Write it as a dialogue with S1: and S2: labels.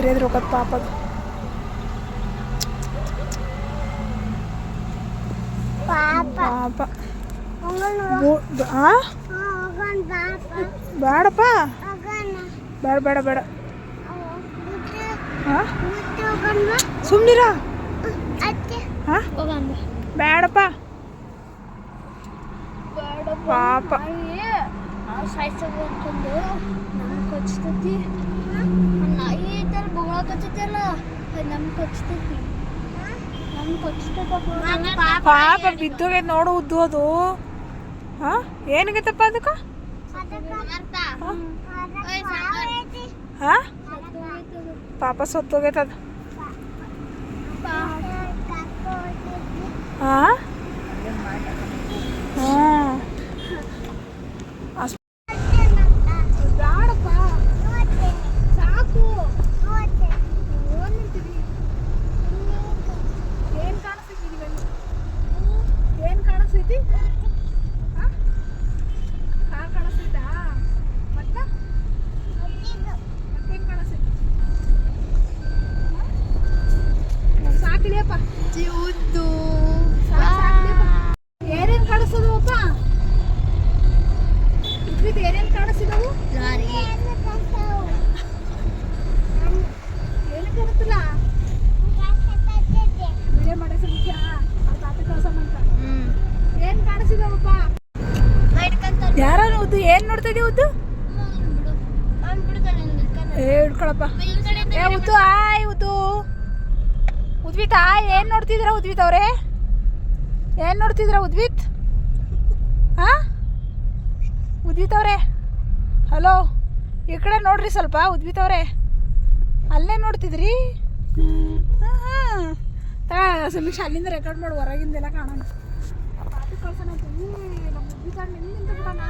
S1: ಎದುರೆದ್ರು ಹೋಗೋದು ಪಾಪದು. ಪಾಪ ಬೇಡಪ್ಪ, ಬೇಡ ಬೇಡ ಬೇಡ. ಹಾಂ ಸುಮ್ಮನಿರ. ಹಾಂ ಬೇಡಪ್ಪ ಪಾಪ.
S2: ಸಾಯ್ಸಂದು ನಮ್ಗೆ ಕಚ್ತೈತಿ. ನಾಯಿ ಐತಲ್ಲ ಬೊಗಳ ಕಚ್ಚೈತಲ್ಲ, ಅದು ನಮ್ಗೆ ಕಚ್ತೈತಿ. ನಮ್ಗೆ ಕಚ್ತೈತ
S1: ಪಾಪ. ಬಿದ್ದೋಗೈತೆ ನೋಡು ಉದ್ದು ಅದು. ಹಾಂ ಏನಾಗೈತಪ್ಪ ಅದಕ್ಕೆ? ಹಾಂ ಪಾಪ ಸತ್ತೋಗೈತದ. ಹಾಂ ಹಾಂ ಬೇಡಪ್ಪ ಸಾಕು. ಏನು ಕಾಣಿಸ್ತೈತಿ? ಏನು ಕಾಣಿಸ್ತೈತಿ? ಹಾಂ ಕಾಣಿಸ್ತೈತಾ? ಮತ್ತೆ ಮತ್ತೇನು ಕಾಣಿಸ್ತೈತಿ? ಸಾಕಿಳಿಯಪ್ಪ
S2: ಉದ್ದು
S1: ಏನೇನು ಕಾಣಿಸ್ತದವಪ್ಪ? ಇದ್ರಿದ್ದು ಏನೇನು ಕಾಣಿಸಿದವು? ಏನು ಕಾಣುತ್ತಿಲ್ಲ. ವಿಡಿಯೋ ಮಾಡೋ ಮುಖ್ಯ. ತಾತ ಕಳ್ಸಮ್ಮಂತ. ಏನು ಕಾಣಿಸಿದವಪ್ಪ? ಯಾರು ಉದ್ದು? ಏನು ನೋಡ್ತಾ ಇದೀವಿ ಉದ್ದು? ಹಿಡ್ಕೊಳಪ್ಪ. ಏ ಉದ್ದು ಆಯ್ ಉದ್ದು ಉದ್ವಿತ್ ಆಯ್. ಏನು ನೋಡ್ತಿದ್ರ ಉದ್ವಿತ್ ಅವ್ರೆ? ಏನು ನೋಡ್ತಿದ್ರ ಉದ್ವಿತ್? ಹಾಂ ಉದ್ವಿತ್ ಅವ್ರೆ ಹಲೋ, ಈ ಕಡೆ ನೋಡ್ರಿ ಸ್ವಲ್ಪ. ಉದ್ವಿತ್ ಅವ್ರೆ ಅಲ್ಲೇ ನೋಡ್ತಿದ್ರಿ? ಹಾಂ ಹಾಂ ಸಮೀಕ್ಷೆ ಅಲ್ಲಿಂದ ರೆಕಾರ್ಡ್ ಮಾಡಿ ಹೊರಗಿಂದೆಲ್ಲ ಕಾಣೋಣ. ಪಾತಿ ಕಳ್ಸೋಣ. ನಮ್ಮ ಉದ್ವಿತ್ ನಿಂತ ಬಿಡೋಣ.